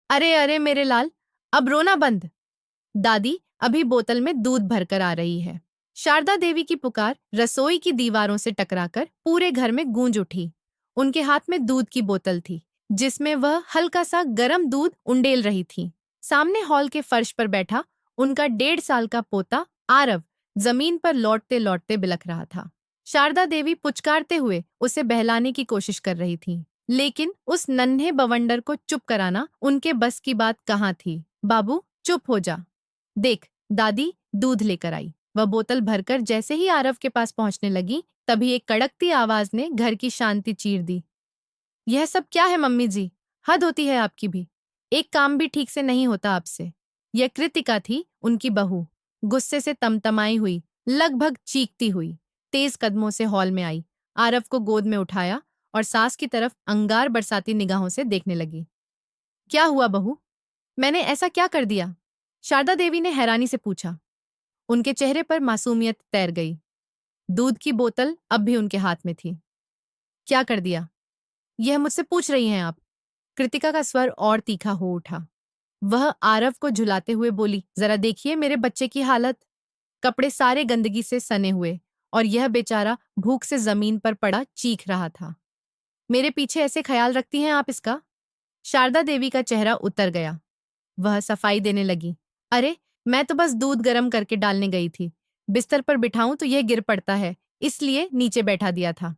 अरे अरे मेरे लाल, अब रोना बंद। दादी अभी बोतल में दूध भरकर आ रही है। शारदा देवी की पुकार रसोई की दीवारों से टकराकर पूरे घर में गूंज उठी। उनके हाथ में दूध की बोतल थी, जिसमें वह हल्का सा गर्म दूध उंडेल रही थी। सामने हॉल के फर्श पर बैठा उनका 1.5 साल का पोता आरव जमीन पर लौटते लौटते बिलख रहा था। शारदा देवी पुचकारते हुए उसे बहलाने की कोशिश कर रही थी, लेकिन उस नन्हे बवंडर को चुप कराना उनके बस की बात कहाँ थी। बाबू चुप हो जा। देख, दादी दूध लेकर आई। वह बोतल भरकर जैसे ही आरव के पास पहुंचने लगी, तभी एक कड़कती आवाज ने घर की शांति चीर दी। यह सब क्या है मम्मी जी? हद होती है आपकी भी। एक काम भी ठीक से नहीं होता आपसे। यह कृतिका थी, उनकी बहू। गुस्से से तमतमाई हुई, लगभग चीखती हुई तेज कदमों से हॉल में आई, आरव को गोद में उठाया और सास की तरफ अंगार बरसाती निगाहों से देखने लगी। क्या हुआ बहू? मैंने ऐसा क्या कर दिया? शारदा देवी ने हैरानी से पूछा। उनके चेहरे पर मासूमियत तैर गई। दूध की बोतल अब भी उनके हाथ में थी। क्या कर दिया, यह मुझसे पूछ रही हैं आप? कृतिका का स्वर और तीखा हो उठा। वह आरव को झुलाते हुए बोली, जरा देखिए मेरे बच्चे की हालत। कपड़े सारे गंदगी से सने हुए और यह बेचारा भूख से जमीन पर पड़ा चीख रहा था। मेरे पीछे ऐसे ख्याल रखती हैं आप इसका? शारदा देवी का चेहरा उतर गया। वह सफाई देने लगी। अरे, मैं तो बस दूध गर्म करके डालने गई थी। बिस्तर पर बिठाऊं तो यह गिर पड़ता है, इसलिए नीचे बैठा दिया था।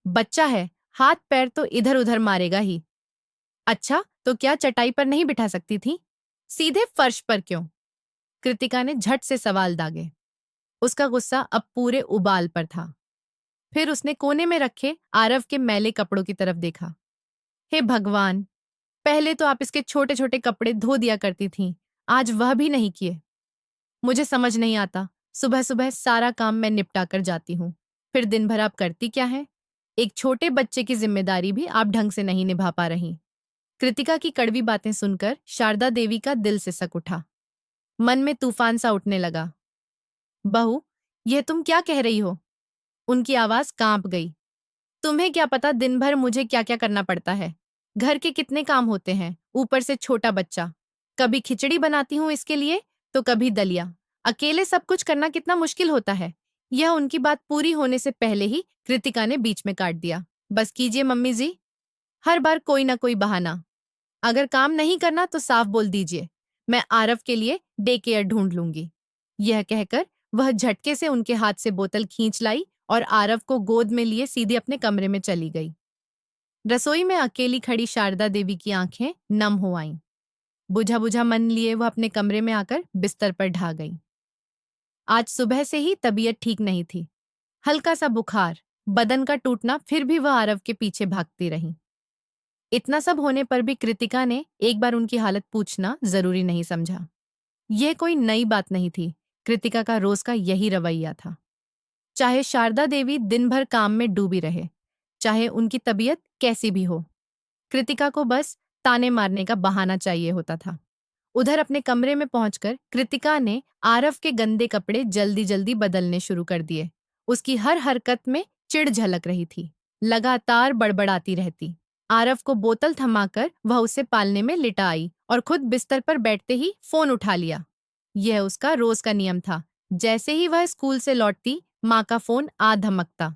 बच्चा है, हाथ पैर तो इधर उधर मारेगा ही। अच्छा, तो क्या चटाई पर नहीं बिठा सकती थी? सीधे फर्श पर क्यों? कृतिका ने झट से सवाल दागे। उसका गुस्सा अब पूरे उबाल पर था। फिर उसने कोने में रखे आरव के मैले कपड़ों की तरफ देखा। हे भगवान, पहले तो आप इसके छोटे छोटे कपड़े धो दिया करती थीं, आज वह भी नहीं किए। मुझे समझ नहीं आता, सुबह सुबह सारा काम मैं निपटा कर जाती हूँ, फिर दिन भर आप करती क्या है? एक छोटे बच्चे की जिम्मेदारी भी आप ढंग से नहीं निभा पा रही। कृतिका की कड़वी बातें सुनकर शारदा देवी का दिल सिसक उठा। मन में तूफान सा उठने लगा। बहू, यह तुम क्या कह रही हो? उनकी आवाज कांप गई। तुम्हें क्या पता दिन भर मुझे क्या क्या करना पड़ता है। घर के कितने काम होते हैं, ऊपर से छोटा बच्चा। कभी खिचड़ी बनाती हूँ इसके लिए, तो कभी दलिया। अकेले सब कुछ करना कितना मुश्किल होता है। यह उनकी बात पूरी होने से पहले ही कृतिका ने बीच में काट दिया। बस कीजिए मम्मी जी, हर बार कोई ना कोई बहाना। अगर काम नहीं करना तो साफ बोल दीजिए, मैं आरव के लिए डे केयर ढूंढ लूंगी। यह कहकर वह झटके से उनके हाथ से बोतल खींच लाई और आरव को गोद में लिए सीधे अपने कमरे में चली गई। रसोई में अकेली खड़ी शारदा देवी की आंखें नम हो आईं। बुझा बुझा मन लिए वह अपने कमरे में आकर बिस्तर पर ढा गई। आज सुबह से ही तबीयत ठीक नहीं थी। हल्का सा बुखार, बदन का टूटना, फिर भी वह आरव के पीछे भागती रही। इतना सब होने पर भी कृतिका ने एक बार उनकी हालत पूछना जरूरी नहीं समझा। यह कोई नई बात नहीं थी, कृतिका का रोज का यही रवैया था। चाहे शारदा देवी दिन भर काम में डूबी रहे, चाहे उनकी तबीयत कैसी भी हो, कृतिका को बस ताने मारने का बहाना चाहिए होता था। उधर अपने कमरे में पहुंचकर कृतिका ने आरव के गंदे कपड़े जल्दी जल्दी बदलने शुरू कर दिए। उसकी हर हरकत में चिढ़ झलक रही थी, लगातार बड़बड़ाती रहती। आरव को बोतल थमाकर वह उसे पालने में लिटा आई और खुद बिस्तर पर बैठते ही फोन उठा लिया। यह उसका रोज का नियम था। जैसे ही वह स्कूल से लौटती, माँ का फोन आ धमकता।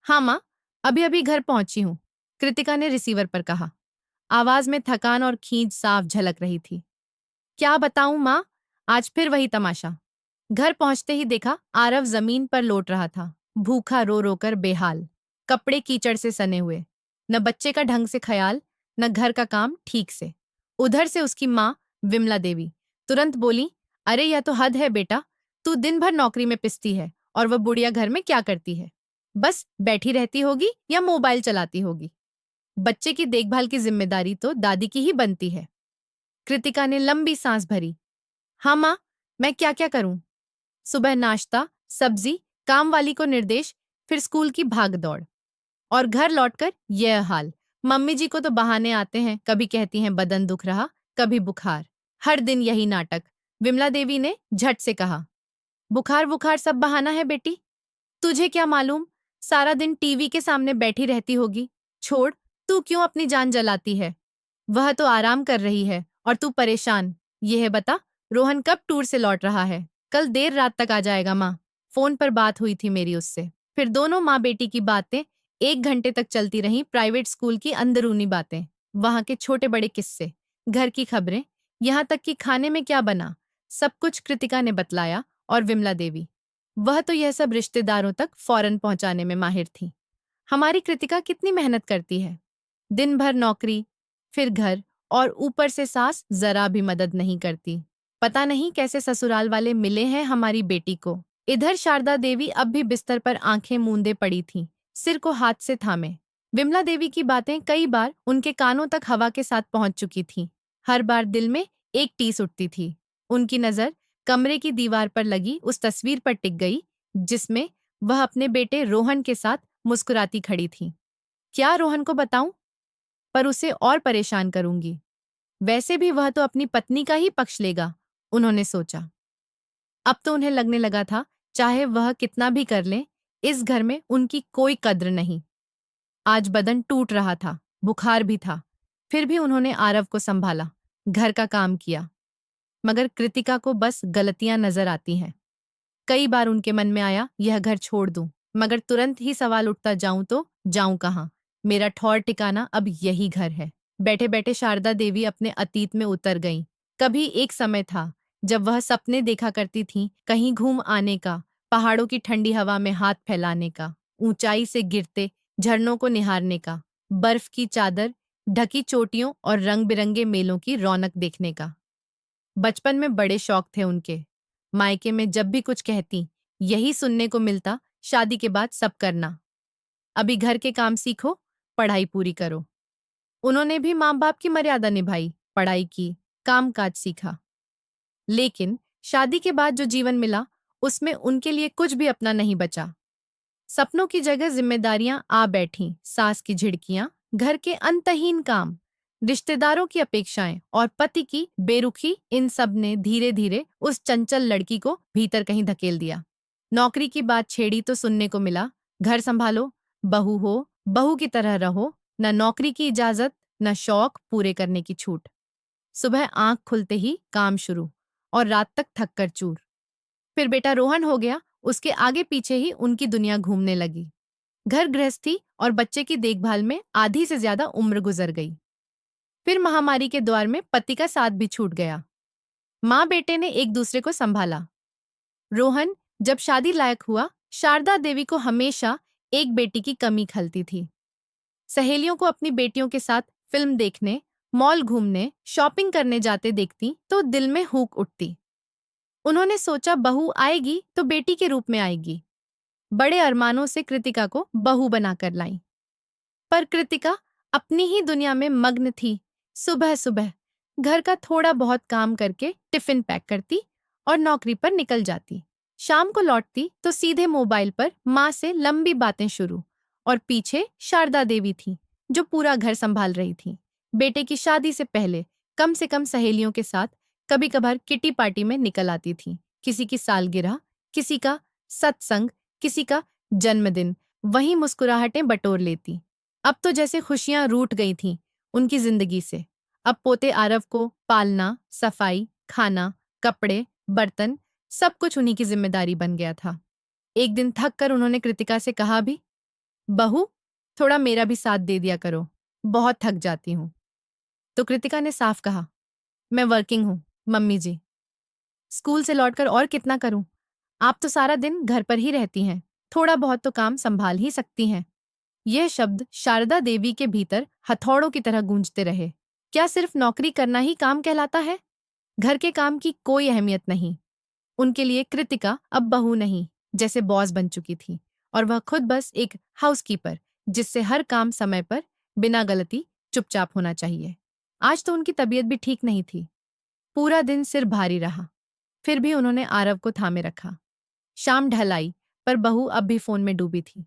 हाँ माँ, अभी अभी घर पहुंची हूँ, कृतिका ने रिसीवर पर कहा। आवाज में थकान और खींच साफ झलक रही थी। क्या बताऊं माँ, आज फिर वही तमाशा। घर पहुंचते ही देखा आरव जमीन पर लौट रहा था, भूखा रो रो कर बेहाल, कपड़े कीचड़ से सने हुए। न बच्चे का ढंग से ख्याल, न घर का काम ठीक से। उधर से उसकी माँ विमला देवी तुरंत बोली, अरे यह तो हद है बेटा, तू दिन भर नौकरी में पिसती है और वह बुढ़िया घर में क्या करती है? बस बैठी रहती होगी या मोबाइल चलाती होगी। बच्चे की देखभाल की जिम्मेदारी तो दादी की ही बनती है। कृतिका ने लंबी सांस भरी। हाँ माँ, मैं क्या क्या करूं? सुबह नाश्ता, सब्जी, काम वाली को निर्देश, फिर स्कूल की भाग दौड़, और घर लौटकर यह हाल। मम्मी जी को तो बहाने आते हैं, कभी कहती हैं बदन दुख रहा, कभी बुखार। हर दिन यही नाटक। विमला देवी ने झट से कहा, बुखार बुखार सब बहाना है बेटी। तुझे क्या मालूम, सारा दिन टीवी के सामने बैठी रहती होगी। छोड़, तू क्यों अपनी जान जलाती है? वह तो आराम कर रही है और तू परेशान। ये है बता, रोहन कब टूर से लौट रहा है? कल देर रात तक आ जाएगा माँ। फोन पर बात हुई थी मेरी उससे। फिर दोनों माँ बेटी की बातें 1 घंटे तक चलती रहीं। प्राइवेट स्कूल की अंदरूनी बातें, वहां के छोटे बड़े किस्से, घर की खबरें, यहाँ तक कि खाने में क्या बना, सब कुछ कृतिका ने बतलाया। और विमला देवी, वह तो यह सब रिश्तेदारों तक फौरन पहुंचाने में माहिर थी। हमारी कृतिका कितनी मेहनत करती है, दिन भर नौकरी, फिर घर, और ऊपर से सास जरा भी मदद नहीं करती। पता नहीं कैसे ससुराल वाले मिले हैं हमारी बेटी को। इधर शारदा देवी अब भी बिस्तर पर आंखें मूंदे पड़ी थीं, सिर को हाथ से थामे। विमला देवी की बातें कई बार उनके कानों तक हवा के साथ पहुंच चुकी थीं। हर बार दिल में एक टीस उठती थी। उनकी नजर कमरे की दीवार पर लगी उस तस्वीर पर टिक गई, जिसमें वह अपने बेटे रोहन के साथ मुस्कुराती खड़ी थी। क्या रोहन को बताऊं? पर उसे और परेशान करूंगी। वैसे भी वह तो अपनी पत्नी का ही पक्ष लेगा, उन्होंने सोचा। अब तो उन्हें लगने लगा था, चाहे वह कितना भी कर लें, इस घर में उनकी कोई कद्र नहीं। आज बदन टूट रहा था, बुखार भी था। फिर भी उन्होंने आरव को संभाला, घर का काम किया। मगर कृतिका को बस गलतियां नजर आती हैं। कई बार उनके मन में आया यह घर छोड़ दूं, मगर तुरंत ही सवाल उठता, जाऊं तो जाऊं कहाँ? मेरा ठौर ठिकाना अब यही घर है। बैठे बैठे शारदा देवी अपने अतीत में उतर गईं। कभी एक समय था जब वह सपने देखा करती थीं, कहीं घूम आने का, पहाड़ों की ठंडी हवा में हाथ फैलाने का, ऊंचाई से गिरते झरनों को निहारने का, बर्फ की चादर ढकी चोटियों और रंग बिरंगे मेलों की रौनक देखने का। बचपन में बड़े शौक थे उनके। मायके में जब भी कुछ कहती, यही सुनने को मिलता, शादी के बाद सब करना। अभी घर के काम सीखो, पढ़ाई पूरी करो। उन्होंने भी माँ बाप की मर्यादा निभाई, पढ़ाई की, काम काज सीखा। लेकिन शादी के बाद जो जीवन मिला, उसमें उनके लिए कुछ भी अपना नहीं बचा। सपनों की जगह जिम्मेदारियां आ बैठीं, सास की झिड़कियां, घर के अंतहीन काम, रिश्तेदारों की अपेक्षाएं और पति की बेरुखी, इन सब ने धीरे धीरे उस चंचल लड़की को भीतर कहीं धकेल दिया। नौकरी की बात छेड़ी तो सुनने को मिला, घर संभालो, बहू हो, बहू की तरह रहो, न नौकरी की इजाजत, न शौक पूरे करने की छूट। सुबह आंख खुलते ही काम शुरू, और रात तक थक कर चूर। फिर बेटा रोहन हो गया, उसके आगे पीछे ही उनकी दुनिया घूमने लगी। घर गृहस्थी और बच्चे की देखभाल में आधी से ज्यादा उम्र गुजर गई। फिर महामारी के द्वार में पति का साथ भी छूट गया। माँ बेटे ने एक दूसरे को संभाला। रोहन जब शादी लायक हुआ, शारदा देवी को हमेशा एक बेटी की कमी खलती थी। सहेलियों को अपनी बेटियों के साथ फिल्म देखने, मॉल घूमने, शॉपिंग करने जाते देखती तो दिल में हुक उठती। उन्होंने सोचा, बहू आएगी तो बेटी के रूप में आएगी। बड़े अरमानों से कृतिका को बहू बनाकर लाई। पर कृतिका अपनी ही दुनिया में मग्न थी। सुबह सुबह घर का थोड़ा बहुत काम करके टिफिन पैक करती और नौकरी पर निकल जाती। शाम को लौटती तो सीधे मोबाइल पर माँ से लंबी बातें शुरू। और पीछे शारदा देवी थी, जो पूरा घर संभाल रही थी। बेटे की शादी से पहले कम से कम सहेलियों के साथ कभी कभार किटी पार्टी में निकल आती थी। किसी की सालगिरह, किसी का सत्संग, किसी का जन्मदिन, वहीं मुस्कुराहटें बटोर लेती। अब तो जैसे खुशियां रूठ गई थीं उनकी जिंदगी से। अब पोते आरव को पालना, सफाई, खाना, कपड़े, बर्तन, सब कुछ उन्हीं की जिम्मेदारी बन गया था। एक दिन थक कर उन्होंने कृतिका से कहा भी, बहू, थोड़ा मेरा भी साथ दे दिया करो, बहुत थक जाती हूँ। तो कृतिका ने साफ कहा, मैं वर्किंग हूँ मम्मी जी, स्कूल से लौटकर और कितना करूं? आप तो सारा दिन घर पर ही रहती हैं, थोड़ा बहुत तो काम संभाल ही सकती हैं। यह शब्द शारदा देवी के भीतर हथौड़ों की तरह गूंजते रहे। क्या सिर्फ नौकरी करना ही काम कहलाता है? घर के काम की कोई अहमियत नहीं। उनके लिए कृतिका अब बहू नहीं, जैसे बॉस बन चुकी थी, और वह खुद बस एक हाउसकीपर, जिससे हर काम समय पर, बिना गलती, चुपचाप होना चाहिए। आज तो उनकी तबीयत भी ठीक नहीं थी। पूरा दिन सिर भारी रहा। फिर भी उन्होंने आरव को थामे रखा। शाम ढल आई, पर बहू अब भी फोन में डूबी थी।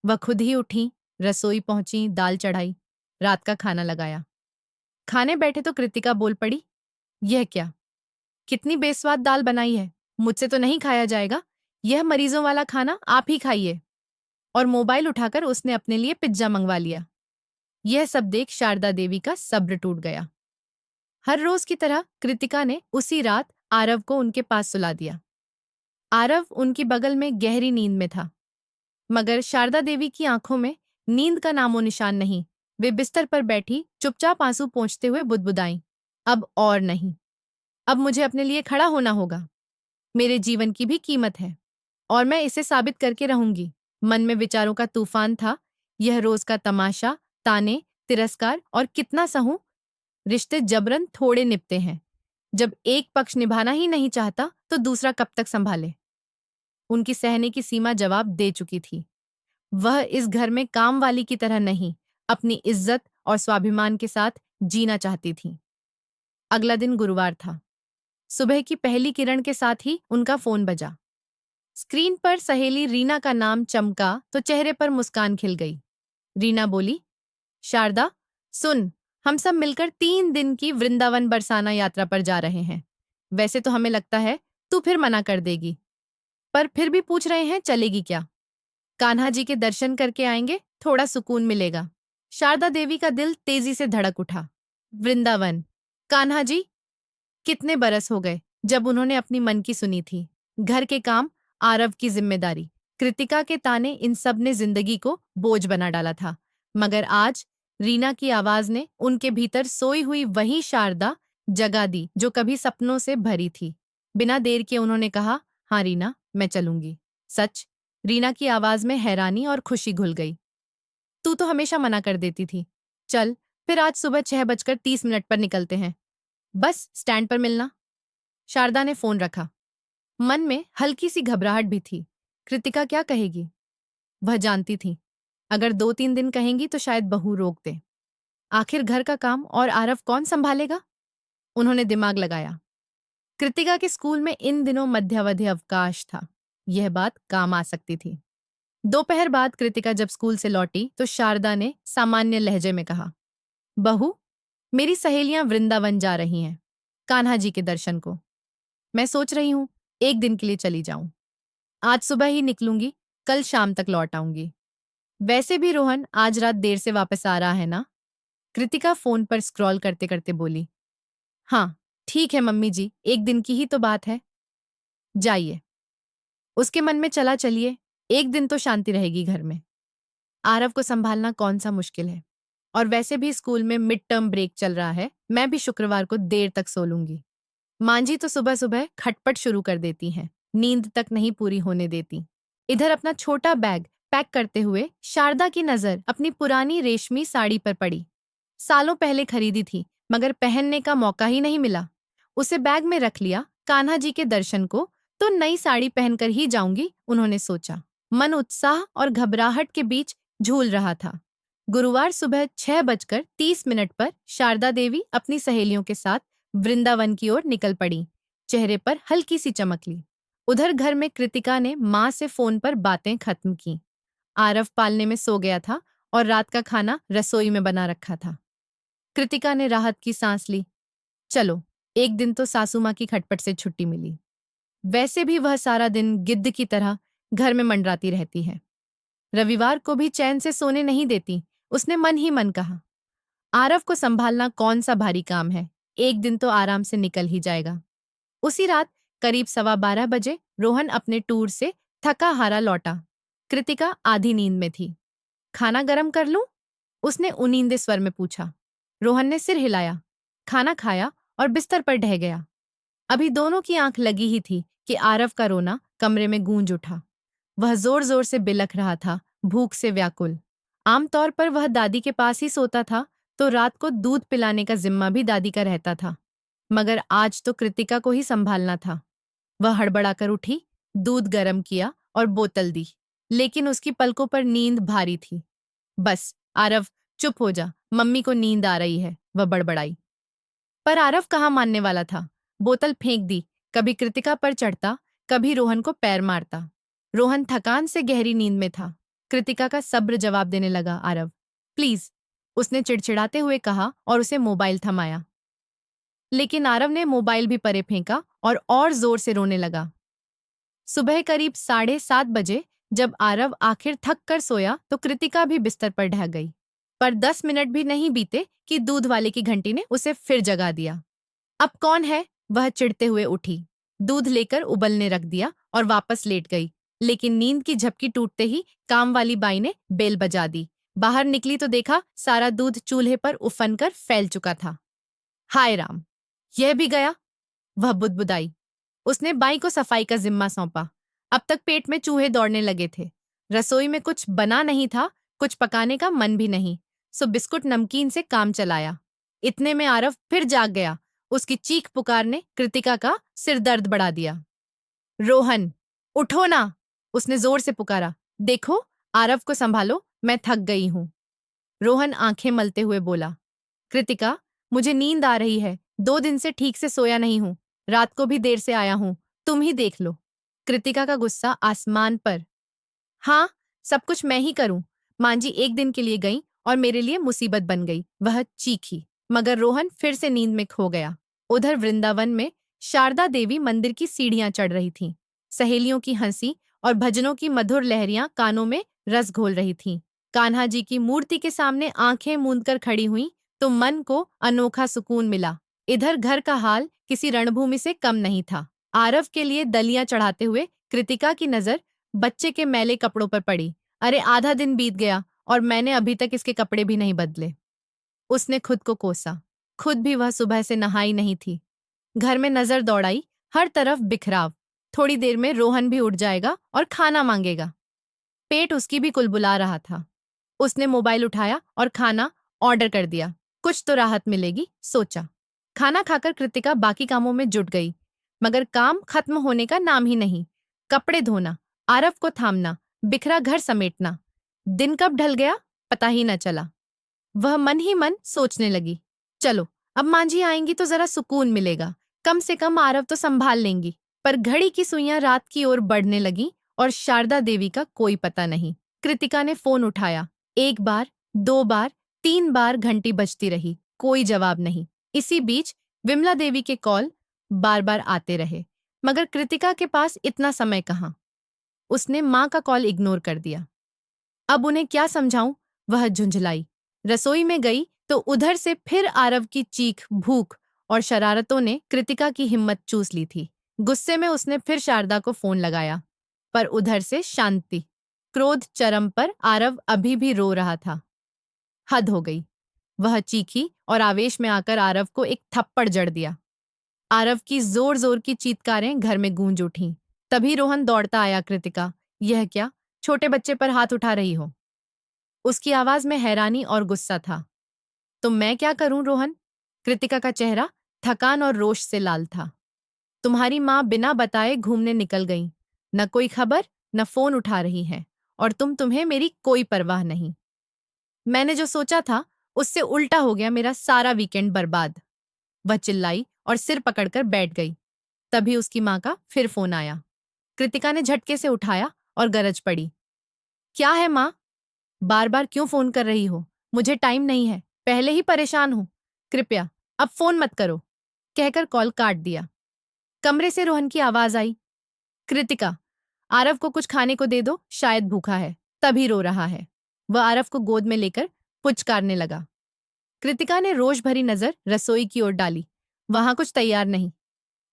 वह खुद ही उठी, रसोई पहुंची, दाल चढ़ाई, रात का खाना लगाया। खाने बैठे तो कृतिका बोल पड़ी, यह क्या, कितनी बेस्वाद दाल बनाई है, मुझसे तो नहीं खाया जाएगा। यह मरीजों वाला खाना आप ही खाइए। और मोबाइल उठाकर उसने अपने लिए पिज्जा मंगवा लिया। यह सब देख शारदा देवी का सब्र टूट गया। हर रोज की तरह कृतिका ने उसी रात आरव को उनके पास सुला दिया। आरव उनकी बगल में गहरी नींद में था, मगर शारदा देवी की आंखों में नींद का नामो निशान नहीं। वे बिस्तर पर बैठी चुपचाप आंसू पोंछते हुए बुदबुदाईं, अब और नहीं। अब मुझे अपने लिए खड़ा होना होगा। मेरे जीवन की भी कीमत है और मैं इसे साबित करके रहूंगी। मन में विचारों का तूफान था। यह रोज का तमाशा, ताने, तिरस्कार और कितना सहूं। रिश्ते जबरन थोड़े निभते हैं। जब एक पक्ष निभाना ही नहीं चाहता तो दूसरा कब तक संभाले। उनकी सहने की सीमा जवाब दे चुकी थी। वह इस घर में काम वाली की तरह नहीं, अपनी इज्जत और स्वाभिमान के साथ जीना चाहती थी। अगला दिन गुरुवार था। सुबह की पहली किरण के साथ ही उनका फोन बजा। स्क्रीन पर सहेली रीना का नाम चमका तो चेहरे पर मुस्कान खिल गई। रीना बोली, शारदा, सुन, हम सब मिलकर 3 दिन की वृंदावन बरसाना यात्रा पर जा रहे हैं। वैसे तो हमें लगता है तू फिर मना कर देगी, पर फिर भी पूछ रहे हैं चलेगी क्या? कान्हा जी के दर्शन करके आएंगे, थोड़ा सुकून मिलेगा। शारदा देवी का दिल तेजी से धड़क उठा। वृंदावन, कान्हा जी, कितने बरस हो गए जब उन्होंने अपनी मन की सुनी थी। घर के काम, आरव की जिम्मेदारी, कृतिका के ताने, इन सब ने जिंदगी को बोझ बना डाला था। मगर आज रीना की आवाज ने उनके भीतर सोई हुई वही शारदा जगा दी जो कभी सपनों से भरी थी। बिना देर के उन्होंने कहा, हाँ रीना, मैं चलूंगी। सच? रीना की आवाज में हैरानी और खुशी घुल गई। तू तो हमेशा मना कर देती थी। चल, फिर आज सुबह 6:30 पर निकलते हैं। बस स्टैंड पर मिलना। शारदा ने फोन रखा। मन में हल्की सी घबराहट भी थी। कृतिका क्या कहेगी? वह जानती थी, अगर 2-3 दिन कहेंगी तो शायद बहू रोक दे। आखिर घर का काम और आरव कौन संभालेगा? उन्होंने दिमाग लगाया। कृतिका के स्कूल में इन दिनों मध्यावधि अवकाश था। यह बात काम आ सकती थी। दोपहर बाद कृतिका जब स्कूल से लौटी तो शारदा ने सामान्य लहजे में कहा, बहू, मेरी सहेलियां वृंदावन जा रही हैं, कान्हा जी के दर्शन को। मैं सोच रही हूं 1 दिन के लिए चली जाऊं। आज सुबह ही निकलूंगी, कल शाम तक लौट आऊंगी। वैसे भी रोहन आज रात देर से वापस आ रहा है ना? कृतिका फोन पर स्क्रॉल करते करते बोली। हाँ, ठीक है मम्मी जी, 1 दिन की ही तो बात है। जाइए। उसके मन में चला, चलिए, 1 दिन तो शांति रहेगी घर में। आरव को संभालना कौन सा मुश्किल है। और वैसे भी स्कूल में मिड टर्म ब्रेक चल रहा है, मैं भी शुक्रवार को देर तक सो लूंगी। मांझी तो सुबह सुबह खटपट शुरू कर देती हैं, नींद तक नहीं पूरी होने देती। इधर अपना छोटा बैग पैक करते हुए शारदा की नजर अपनी पुरानी रेशमी साड़ी पर पड़ी। सालों पहले खरीदी थी, मगर पहनने का मौका ही नहीं मिला। उसे बैग में रख लिया। कान्हा जी के दर्शन को तो नई साड़ी पहनकर ही जाऊंगी, उन्होंने सोचा। मन उत्साह और घबराहट के बीच झूल रहा था। गुरुवार सुबह 6:30 पर शारदा देवी अपनी सहेलियों के साथ वृंदावन की ओर निकल पड़ी। चेहरे पर हल्की सी चमक ली। उधर घर में कृतिका ने माँ से फोन पर बातें खत्म की। आरव पालने में सो गया था और रात का खाना रसोई में बना रखा था। कृतिका ने राहत की सांस ली। चलो, 1 दिन तो सासू माँ की खटपट से छुट्टी मिली। वैसे भी वह सारा दिन गिद्ध की तरह घर में मंडराती रहती है। रविवार को भी चैन से सोने नहीं देती, उसने मन ही मन कहा। आरव को संभालना कौन सा भारी काम है, 1 दिन तो आराम से निकल ही जाएगा। उसी रात करीब 12:15 रोहन अपने टूर से थका हारा लौटा। कृतिका आधी नींद में थी। खाना गरम कर लूं? उसने उनींदे स्वर में पूछा। रोहन ने सिर हिलाया, खाना खाया और बिस्तर पर ढह गया। अभी दोनों की आंख लगी ही थी कि आरव का रोना कमरे में गूंज उठा। वह जोर जोर से बिलख रहा था, भूख से व्याकुल। आमतौर पर वह दादी के पास ही सोता था, तो रात को दूध पिलाने का जिम्मा भी दादी का रहता था। मगर आज तो कृतिका को ही संभालना था। वह हड़बड़ाकर उठी, दूध गर्म किया और बोतल दी, लेकिन उसकी पलकों पर नींद भारी थी। बस आरव, चुप हो जा, मम्मी को नींद आ रही है, वह बड़बड़ाई। पर आरव कहाँ मानने वाला था। बोतल फेंक दी, कभी कृतिका पर चढ़ता, कभी रोहन को पैर मारता। रोहन थकान से गहरी नींद में था। कृतिका का सब्र जवाब देने लगा। आरव, प्लीज, उसने चिड़चिड़ाते हुए कहा और उसे मोबाइल थमाया। लेकिन आरव ने मोबाइल भी परे फेंका और जोर से रोने लगा। सुबह करीब 7:30 जब आरव आखिर थक कर सोया तो कृतिका भी बिस्तर पर ढह गई। पर 10 मिनट भी नहीं बीते कि दूध वाले की घंटी ने उसे फिर जगा दिया। अब कौन है? वह चिढ़ते हुए उठी, दूध लेकर उबलने रख दिया और वापस लेट गई। लेकिन नींद की झपकी टूटते ही काम वाली बाई ने बेल बजा दी। बाहर निकली तो देखा सारा दूध चूल्हे पर उफन कर फैल चुका था। हाय राम, यह भी गया। वह बुदबुदाई। उसने बाई को सफाई का जिम्मा सौंपा। अब तक पेट में चूहे दौड़ने लगे थे। रसोई में कुछ बना नहीं था, कुछ पकाने का मन भी नहीं, सो बिस्कुट नमकीन से काम चलाया। इतने में आरव फिर जाग गया। उसकी चीख पुकार ने कृतिका का सिर दर्द बढ़ा दिया। रोहन, उठो ना! उसने जोर से पुकारा। देखो, आरव को संभालो, मैं थक गई हूं। रोहन आंखें मलते हुए बोला। कृतिका, मुझे नींद आ रही है, 2 दिन से ठीक से सोया नहीं हूं, रात को भी देर से आया हूं, तुम ही देख लो। कृतिका का गुस्सा आसमान पर। हाँ, सब कुछ मैं ही करूं। मां जी 1 दिन के लिए गई और मेरे लिए मुसीबत बन गई, वह चीखी। मगर रोहन फिर से नींद में खो गया। उधर वृंदावन में शारदा देवी मंदिर की सीढ़ियां चढ़ रही थीं। सहेलियों की हंसी और भजनों की मधुर लहरियां कानों में रस घोल रही थीं। कान्हा जी की मूर्ति के सामने आंखें मूंद कर खड़ी हुई तो मन को अनोखा सुकून मिला। इधर घर का हाल किसी रणभूमि से कम नहीं था। आरव के लिए दलियां चढ़ाते हुए कृतिका की नजर बच्चे के मैले कपड़ों पर पड़ी। अरे, आधा दिन बीत गया और मैंने अभी तक इसके कपड़े भी नहीं बदले। उसने खुद को कोसा। खुद भी वह सुबह से नहाई नहीं थी। घर में नजर दौड़ाई, हर तरफ बिखराव। थोड़ी देर में रोहन भी उठ जाएगा और खाना मांगेगा। पेट उसकी भी कुलबुला रहा था। उसने मोबाइल उठाया और खाना ऑर्डर कर दिया। कुछ तो राहत मिलेगी, सोचा। खाना खाकर कृतिका बाकी कामों में जुट गई, मगर काम खत्म होने का नाम ही नहीं। कपड़े धोना, आरव को थामना, बिखरा घर समेटना। दिन कब ढल गया पता ही न चला। वह मन ही मन सोचने लगी, चलो अब मांझी आएंगी तो जरा सुकून मिलेगा, कम से कम आरव तो संभाल लेंगी। पर घड़ी की सुइयां रात की ओर बढ़ने लगी और शारदा देवी का कोई पता नहीं। कृतिका ने फोन उठाया। 1 बार, 2 बार, 3 बार घंटी बजती रही, कोई जवाब नहीं। इसी बीच विमला देवी के कॉल बार बार आते रहे, मगर कृतिका के पास इतना समय कहाँ। उसने माँ का कॉल इग्नोर कर दिया। अब उन्हें क्या समझाऊं, वह झुंझलाई। रसोई में गई तो उधर से फिर आरव की चीख, भूख और शरारतों ने कृतिका की हिम्मत चूस ली थी। गुस्से में उसने फिर शारदा को फोन लगाया, पर उधर से शांति। क्रोध चरम पर, आरव अभी भी रो रहा था। हद हो गई, वह चीखी और आवेश में आकर आरव को एक थप्पड़ जड़ दिया। आरव की जोर जोर की चीत्कारें घर में गूंज उठीं। तभी रोहन दौड़ता आया। कृतिका, यह क्या, छोटे बच्चे पर हाथ उठा रही हो? उसकी आवाज में हैरानी और गुस्सा था। तो मैं क्या करूं रोहन? कृतिका का चेहरा थकान और रोष से लाल था। तुम्हारी माँ बिना बताए घूमने निकल गई, न कोई खबर, न फोन उठा रही है, और तुम्हें मेरी कोई परवाह नहीं। मैंने जो सोचा था उससे उल्टा हो गया, मेरा सारा वीकेंड बर्बाद। वह चिल्लाई और सिर पकड़कर बैठ गई। तभी उसकी माँ का फिर फोन आया। कृतिका ने झटके से उठाया और गरज पड़ी। क्या है माँ? बार बार क्यों फोन कर रही हो? मुझे टाइम नहीं है, पहले ही परेशान हूं। कृपया अब फोन मत करो, कहकर कॉल काट दिया। कमरे से रोहन की आवाज आई। कृतिका, आरव को कुछ खाने को दे दो, शायद भूखा है, तभी रो रहा है। वह आरव को गोद में लेकर पुचकारने लगा। कृतिका ने रोष भरी नजर रसोई की ओर डाली। वहां कुछ तैयार नहीं।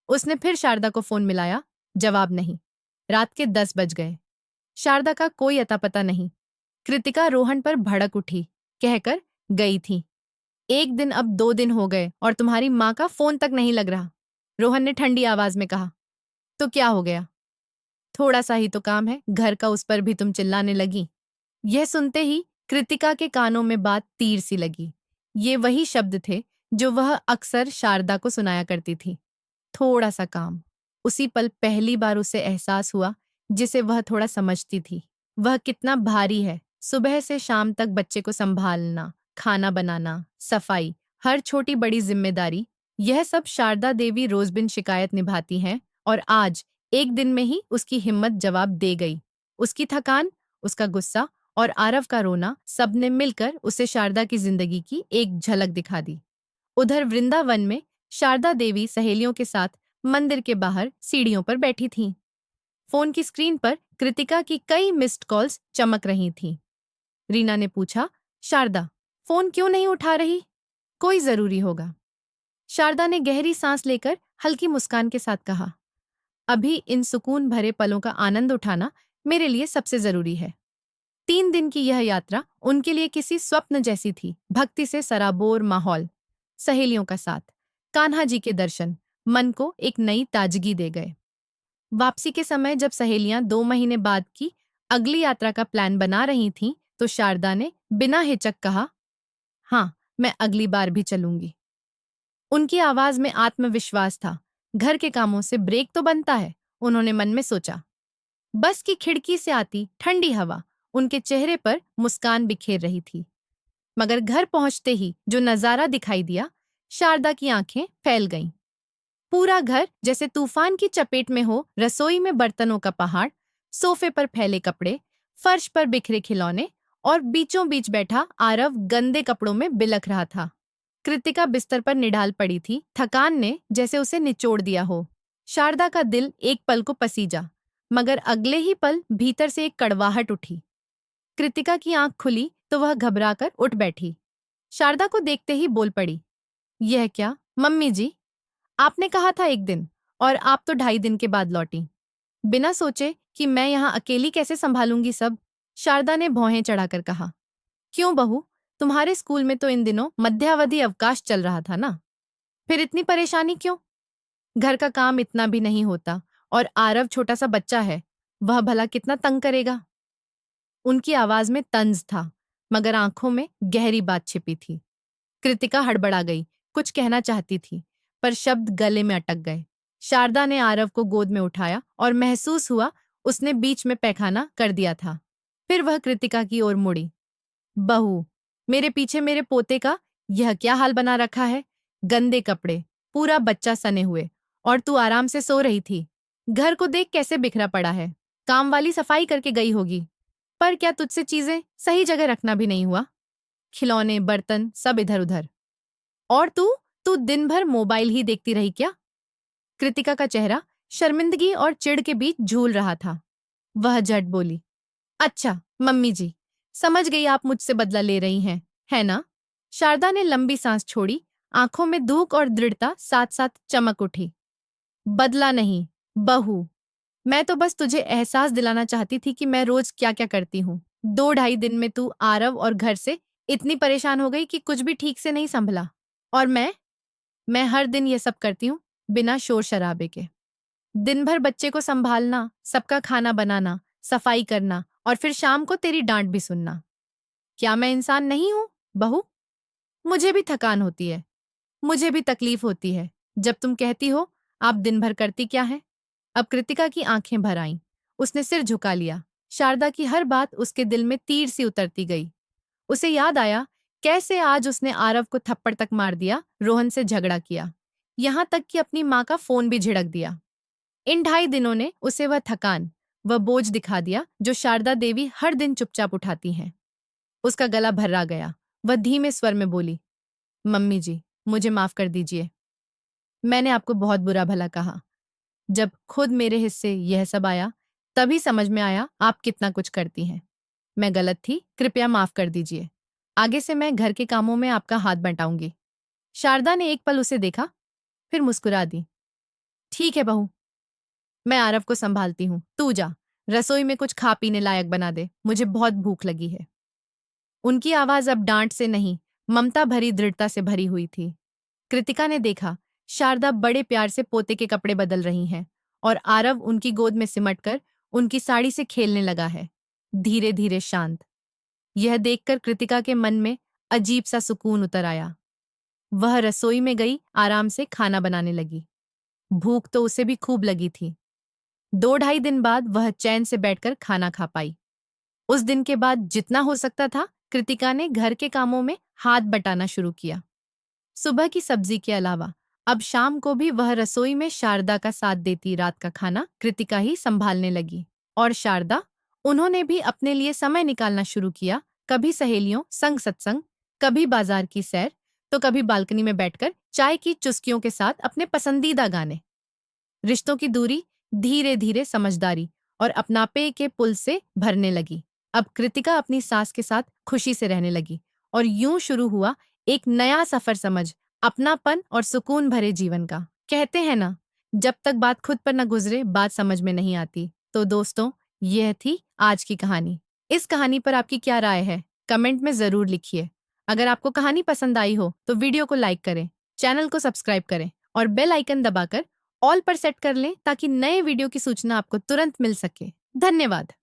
उसने फिर शारदा को फोन मिलाया, जवाब नहीं। रात के 10 बज गए। शारदा का कोई अता पता नहीं। कृतिका रोहन पर भड़क उठी, कहकर गई थी, 1 दिन अब 2 दिन हो गए और तुम्हारी माँ का फोन तक नहीं लग रहा। रोहन ने ठंडी आवाज में कहा। तो क्या हो गया? थोड़ा सा ही तो काम है घर का, उस पर भी तुम चिल्लाने लगी। यह सुनते ही कृतिका के कानों में बात तीर सी लगी। ये वही शब्द थे जो वह अक्सर शारदा को सुनाया करती थी। थोड़ा सा काम। उसी पल पहली बार उसे एहसास हुआ जिसे वह थोड़ा समझती थी। वह कितना भारी है। सुबह से शाम तक बच्चे को संभालना, खाना बनाना, सफाई, हर छोटी बड़ी जिम्मेदारी, यह सब शारदा देवी रोज बिन शिकायत निभाती हैं, और आज 1 दिन में ही उसकी हिम्मत जवाब दे गई। उसकी थकान, उसका गुस्सा और आरव का रोना, सबने मिलकर उसे शारदा की जिंदगी की एक झलक दिखा दी। उधर वृंदावन में शारदा देवी सहेलियों के साथ मंदिर के बाहर सीढ़ियों पर बैठी थीं। फोन की स्क्रीन पर कृतिका की कई मिस्ड कॉल्स चमक रही थीं। रीना ने पूछा, शारदा, फोन क्यों नहीं उठा रही? कोई जरूरी होगा। शारदा ने गहरी सांस लेकर हल्की मुस्कान के साथ कहा, अभी इन सुकून भरे पलों का आनंद उठाना मेरे लिए सबसे जरूरी है। 3 दिन की यह यात्रा उनके लिए किसी स्वप्न जैसी थी। भक्ति से सराबोर माहौल, सहेलियों का साथ, कान्हा जी के दर्शन मन को एक नई ताजगी दे गए। वापसी के समय जब सहेलियां 2 महीने बाद की अगली यात्रा का प्लान बना रही थीं, तो शारदा ने बिना हिचक कहा, हाँ, मैं अगली बार भी चलूंगी। उनकी आवाज में आत्मविश्वास था। घर के कामों से ब्रेक तो बनता है, उन्होंने मन में सोचा। बस की खिड़की से आती ठंडी हवा उनके चेहरे पर मुस्कान बिखेर रही थी। मगर घर पहुंचते ही जो नजारा दिखाई दिया, शारदा की आंखें फैल गईं। पूरा घर जैसे तूफान की चपेट में हो। रसोई में बर्तनों का पहाड़, सोफे पर फैले कपड़े, फर्श पर बिखरे खिलौने और बीचों बीच बैठा आरव गंदे कपड़ों में बिलख रहा था। कृतिका बिस्तर पर निढाल पड़ी थी, थकान ने जैसे उसे निचोड़ दिया हो। शारदा का दिल एक पल को पसीजा, मगर अगले ही पल भीतर से एक कड़वाहट उठी। कृतिका की आंख खुली तो वह घबराकर उठ बैठी। शारदा को देखते ही बोल पड़ी, यह क्या मम्मी जी, आपने कहा था 1 दिन, और आप तो 2.5 दिन के बाद लौटी। बिना सोचे कि मैं यहाँ अकेली कैसे संभालूंगी सब। शारदा ने भौहें चढ़ाकर कहा, क्यों बहू, तुम्हारे स्कूल में तो इन दिनों मध्यावधि अवकाश चल रहा था ना, फिर इतनी परेशानी क्यों? घर का काम इतना भी नहीं होता, और आरव छोटा सा बच्चा है, वह भला कितना तंग करेगा। उनकी आवाज में तंज था, मगर आंखों में गहरी बात छिपी थी। कृतिका हड़बड़ा गई, कुछ कहना चाहती थी, पर शब्द गले में अटक गए। शारदा ने आरव को गोद में उठाया और महसूस हुआ उसने बीच में पैखाना कर दिया था। फिर वह कृतिका की ओर मुड़ी। बहू, मेरे पीछे मेरे पोते का यह क्या हाल बना रखा है? गंदे कपड़े, पूरा बच्चा सने हुए, और तू आराम से सो रही थी। घर को देख कैसे बिखरा पड़ा है। काम वाली सफाई करके गई होगी, पर क्या तुझसे चीजें सही जगह रखना भी नहीं हुआ? खिलौने, बर्तन सब इधर उधर। और तू तू दिन भर मोबाइल ही देखती रही क्या? कृतिका का चेहरा शर्मिंदगी और चिढ़ के बीच झूल रहा था। वह झट बोली, अच्छा मम्मी जी, समझ गई आप मुझसे बदला ले रही हैं, है ना? शारदा ने लंबी सांस छोड़ी, आंखों में दुख और दृढ़ता साथ साथ चमक उठी। बदला नहीं, बहू, मैं तो बस तुझे एहसास दिलाना चाहती थी कि मैं रोज क्या क्या करती हूँ। 2-2.5 दिन में तू आरव और घर से इतनी परेशान हो गई कि कुछ भी ठीक से नहीं संभला। और मैं हर दिन ये सब करती हूँ, बिना शोर शराबे के। दिन भर बच्चे को संभालना, सबका खाना बनाना, सफाई करना, और फिर शाम को तेरी डांट भी सुनना। क्या मैं इंसान नहीं हूँ, बहू? मुझे भी थकान होती है, मुझे भी तकलीफ होती है। जब तुम कहती हो आप दिन भर करती क्या है? अब कृतिका की आंखें भर आईं। उसने सिर झुका लिया। शारदा की हर बात उसके दिल में तीर सी उतरती गई। उसे याद आया कैसे आज उसने आरव को थप्पड़ तक मार दिया, रोहन से झगड़ा किया, यहाँ तक कि अपनी माँ का फोन भी झिड़क दिया। इन 2.5 दिनों ने उसे वह थकान, वह बोझ दिखा दिया जो शारदा देवी हर दिन चुपचाप उठाती हैं। उसका गला भर्रा गया। वह धीमे स्वर में बोली, मम्मी जी, मुझे माफ कर दीजिए। मैंने आपको बहुत बुरा भला कहा। जब खुद मेरे हिस्से यह सब आया, तभी समझ में आया आप कितना कुछ करती हैं। मैं गलत थी, कृपया माफ कर दीजिए। आगे से मैं घर के कामों में आपका हाथ बंटाऊंगी। शारदा ने एक पल उसे देखा, फिर मुस्कुरा दी। ठीक है बहू, मैं आरव को संभालती हूँ, तू जा, रसोई में कुछ खा पीने लायक बना दे, मुझे बहुत भूख लगी है। उनकी आवाज अब डांट से नहीं, ममता भरी दृढ़ता से भरी हुई थी। कृतिका ने देखा शारदा बड़े प्यार से पोते के कपड़े बदल रही हैं, और आरव उनकी गोद में सिमटकर उनकी साड़ी से खेलने लगा है, धीरे धीरे शांत। यह देखकर कृतिका के मन में अजीब सा सुकून उतर आया। वह रसोई में गई, आराम से खाना बनाने लगी। भूख तो उसे भी खूब लगी थी। 2-2.5 दिन बाद वह चैन से बैठकर खाना खा पाई। उस दिन के बाद जितना हो सकता था, कृतिका ने घर के कामों में हाथ बटाना शुरू किया। सुबह की सब्जी के अलावा अब शाम को भी वह रसोई में शारदा का साथ देती। रात का खाना कृतिका ही संभालने लगी। और शारदा, उन्होंने भी अपने लिए समय निकालना शुरू किया। कभी सहेलियों संग सत्संग, कभी बाजार की सैर, तो कभी बालकनी में बैठकर चाय की चुस्कियों के साथ अपने पसंदीदा गाने। रिश्तों की दूरी धीरे धीरे समझदारी और अपनापे के पुल से भरने लगी। अब कृतिका अपनी सास के साथ खुशी से रहने लगी, और यूं शुरू हुआ एक नया सफर। समझ, अपनापन और सुकून भरे जीवन का। कहते हैं ना, जब तक बात खुद पर न गुजरे बात समझ में नहीं आती। तो दोस्तों, यह थी आज की कहानी। इस कहानी पर आपकी क्या राय है, कमेंट में जरूर लिखिए। अगर आपको कहानी पसंद आई हो तो वीडियो को लाइक करें, चैनल को सब्सक्राइब करें और बेल आइकन दबाकर ऑल पर सेट कर लें ताकि नए वीडियो की सूचना आपको तुरंत मिल सके। धन्यवाद।